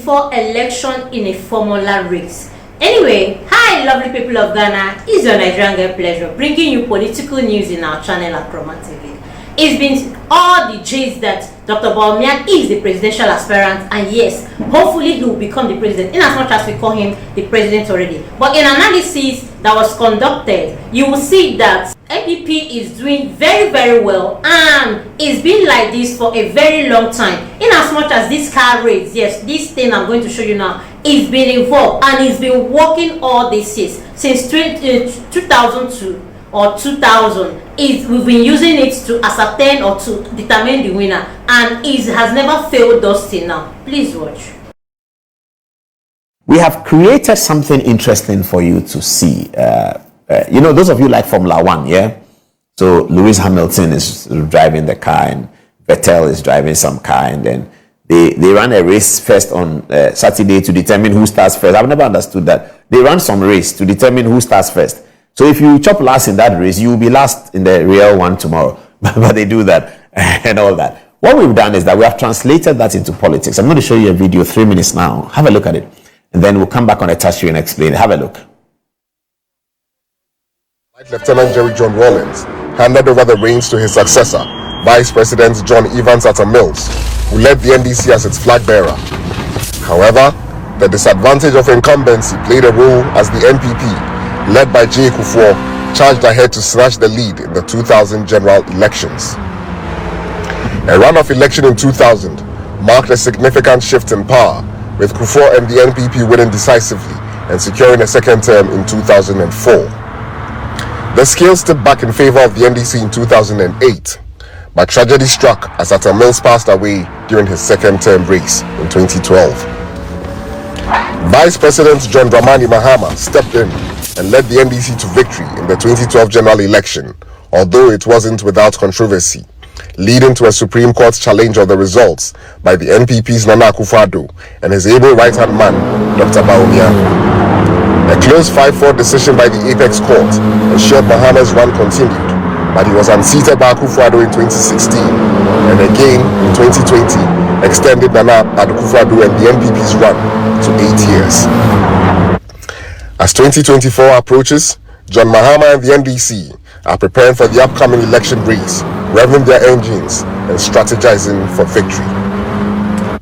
before election in a formula race. Anyway, hi lovely people of Ghana, it's your Nigerian girl Pleasure bringing you political news in our channel at Chroma TV. It's been all the gist that Dr. Bawumia is the presidential aspirant, and yes, hopefully he will become the president, in as much as we call him the president already. But in analysis that was conducted, you will see that NPP is doing very well, and it's been like this for a very long time. In as much as this car race, yes, this thing I'm going to show you now, it's been involved and it's been working all these years since 2002 or 2000. We've been using it to ascertain or to determine the winner, and it has never failed us till now. Please watch. We have created something interesting for you to see. You know, those of you like Formula One, yeah? So Lewis Hamilton is driving the car, and Vettel is driving some car, and then they ran a race first on Saturday to determine who starts first. I've never understood that. They ran some race to determine who starts first. So if you chop last in that race, you will be last in the real one tomorrow. But they do that and all that. What we've done is that we have translated that into politics. I'm going to show you a video, 3 minutes now. Have a look at it. And then we'll come back on a touch and explain it. Have a look. Lieutenant Jerry John Rawlings handed over the reins to his successor, Vice President John Evans Atta Mills, who led the NDC as its flag bearer. However, the disadvantage of incumbency played a role as the NPP, led by J. Kufuor, charged ahead to snatch the lead in the 2000 general elections. A runoff election in 2000 marked a significant shift in power, with Kufuor and the NPP winning decisively and securing a second term in 2004. The scales tipped back in favor of the NDC in 2008, but tragedy struck as Atta Mills passed away during his second term race in 2012. Vice President John Dramani Mahama stepped in and led the NDC to victory in the 2012 general election, although it wasn't without controversy, leading to a Supreme Court challenge of the results by the NPP's Nana Akufo-Addo and his able right-hand man, Dr. Bawumia. A close 5-4 decision by the Apex Court ensured Mahama's run continued, but he was unseated by Akufo-Addo in 2016, and again in 2020 extended Nana Akufo-Addo and the NPP's run to 8 years. As 2024 approaches, John Mahama and the NDC are preparing for the upcoming election race, revving their engines and strategizing for victory.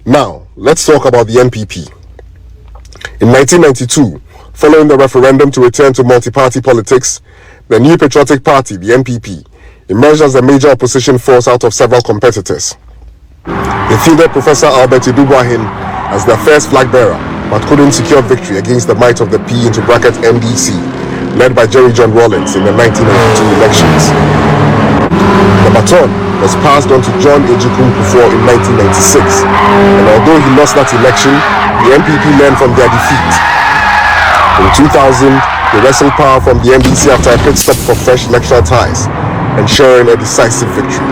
Now, let's talk about the NPP. In 1992, following the referendum to return to multi-party politics, the New Patriotic Party, the NPP, emerged as a major opposition force out of several competitors. They fielded Professor Albert Idubuahin as their first flag bearer, but couldn't secure victory against the might of the (NDC), led by Jerry John Rawlings in the 1992 elections. The baton was passed on to John Ejikun Kufuor in 1996, and although he lost that election, the NPP learned from their defeat. In 2000, they wrestled power from the NDC after a pit stop for fresh electoral ties, ensuring a decisive victory.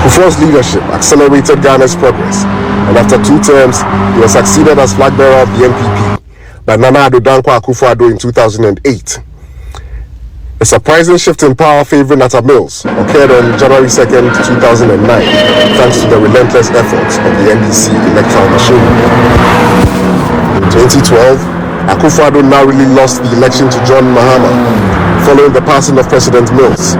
Kufuor's leadership accelerated Ghana's progress, and after 2 terms, he was succeeded as flag bearer of the NPP by Nana Addo Dankwa Akufo-Addo in 2008. A surprising shift in power favoring Atta Mills occurred on January 2nd, 2009, thanks to the relentless efforts of the NDC electoral machinery. In 2012, Akufo-Addo narrowly lost the election to John Mahama, following the passing of President Mills.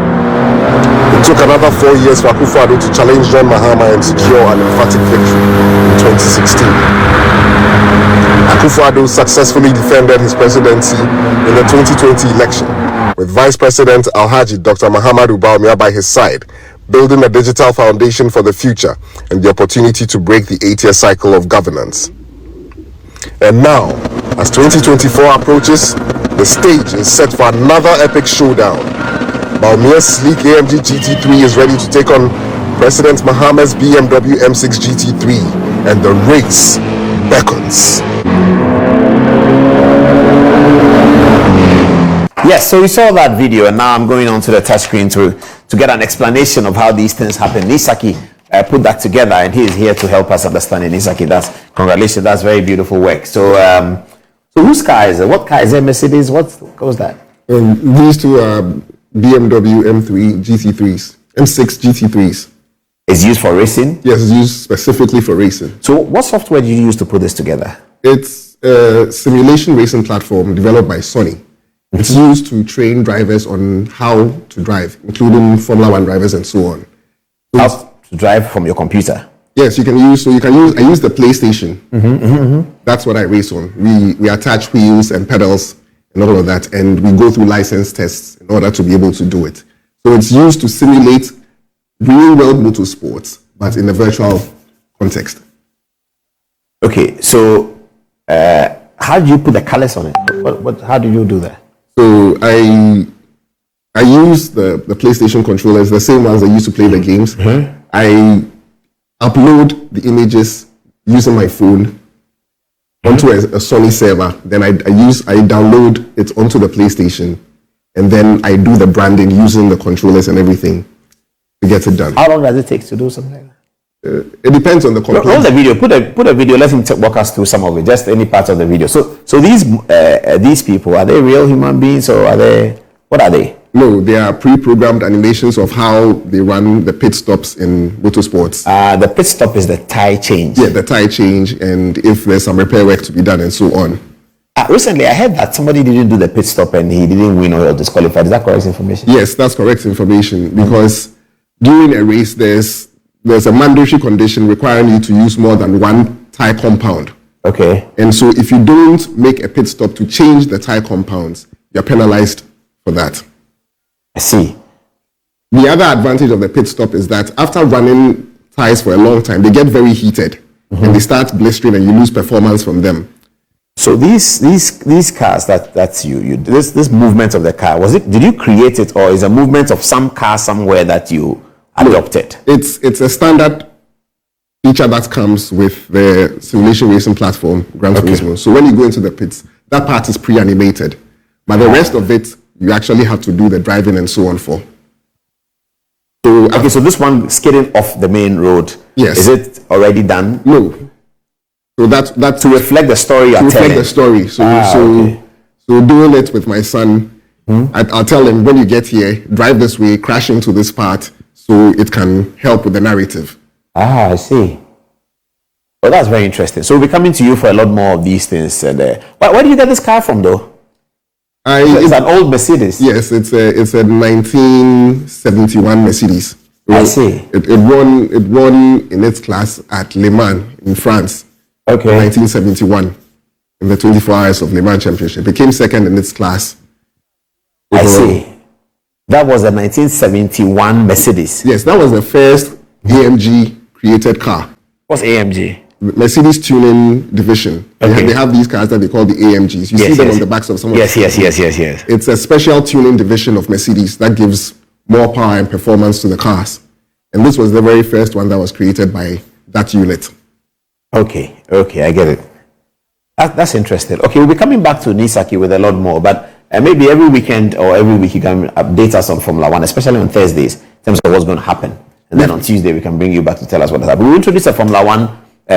It took another 4 years for Akufo-Addo to challenge John Mahama and secure an emphatic victory in 2016. Akufo-Addo successfully defended his presidency in the 2020 election, with Vice President Alhaji Dr. Muhammadu Bawumia by his side, building a digital foundation for the future and the opportunity to break the 8-year cycle of governance. And now, as 2024 approaches, the stage is set for another epic showdown. Bawumia's sleek AMG GT3 is ready to take on President Mahama's BMW M6 GT3, and the race beckons. Yes, so we saw that video, and now I'm going on to the touchscreen to get an explanation of how these things happen. Nisaki put that together, and he is here to help us understand it. Nisaki, congratulations, that's very beautiful work. So, so whose car is it? What car is it? Mercedes? What was that? These two are BMW M3 GT3s, M6 GT3s. It's used for racing? Yes, it's used specifically for racing. So what software do you use to put this together? It's a simulation racing platform developed by Sony. It's used to train drivers on how to drive, including Formula One drivers and so on. So How to drive from your computer? yes, I use the PlayStation. That's what I race on. We attach wheels and pedals and all of that, and we go through license tests in order to be able to do it. So it's used to simulate real world motorsports, but in a virtual context. Okay, so how do you put the colors on it? How do you do that? So I use the PlayStation controllers, the same ones I use to play the games. I upload the images using my phone onto a Sony server. Then I download it onto the PlayStation, and then I do the branding using the controllers and everything to get it done. How long does it take to do something like that? It depends on the Roll complexity. the video. Put a video. Let him walk us through some of it. Just any part of the video. So these people, are they real human beings, or are they? What are they? No, they are pre-programmed animations of how they run the pit stops in motorsports. The pit stop is the tire change. Yeah, the tire change, and if there's some repair work to be done and so on. Recently, I heard that somebody didn't do the pit stop and he didn't win or disqualified. Is that correct information? Yes, that's correct information, because during a race there's a mandatory condition requiring you to use more than one tire compound. Okay. And so if you don't make a pit stop to change the tire compounds, you're penalized for that. I see. The other advantage of the pit stop is that after running tires for a long time, they get very heated and they start blistering and you lose performance from them. So these cars that's this movement of the car, did you create it, or is a movement of some car somewhere that you adopted? It's a standard feature that comes with the simulation racing platform, Gran Turismo. So when you go into the pits, that part is pre-animated, but the rest of it you actually have to do the driving and so on for. So Okay, so this one skidding off the main road. Yes. Is it already done? no. So that's To reflect the story you're to reflect telling. the story. So okay. so doing it with my son, I'll tell him, when you get here, drive this way, crash into this part, so it can help with the narrative. I see. Well, that's very interesting. So we'll be coming to you for a lot more of these things. And where do you get this car from, though? It's an old Mercedes. Yes, it's a 1971 Mercedes. I see. It won in its class at Le Mans in France. Okay. 1971 in the 24 Hours of Le Mans Championship. It came second in its class. I see. That was a 1971 Mercedes. Yes, that was the first AMG created car. What's AMG? Mercedes tuning division. Okay. They have these cars that they call the AMGs. You see them on the backs of some of Yes. the It's a special tuning division of Mercedes that gives more power and performance to the cars. And this was the very first one that was created by that unit. Okay, I get it. That's interesting. Okay, we'll be coming back to Nisaki with a lot more, but maybe every weekend or every week you can update us on Formula One, especially on Thursdays, in terms of what's going to happen. And then on Tuesday, we can bring you back to tell us what has happened. We'll introduce a Formula One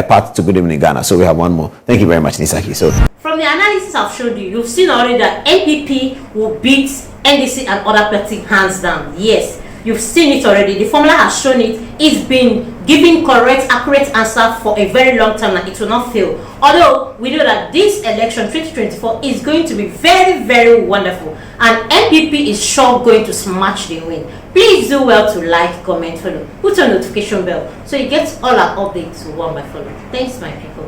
part to Good Evening Ghana, so we have one more. Thank you very much, Nisaki. So, from the analysis I've showed you, you've seen already that NPP will beat NDC and other parties hands down. Yes, you've seen it already. The formula has shown it. It's been giving correct, accurate answer for a very long time, and it will not fail. Although we know that this election 2024 is going to be very, very wonderful, and NPP is sure going to smash the win. Please do well to like, comment, follow, put on notification bell so you get all our updates one by follow. Thanks, my people.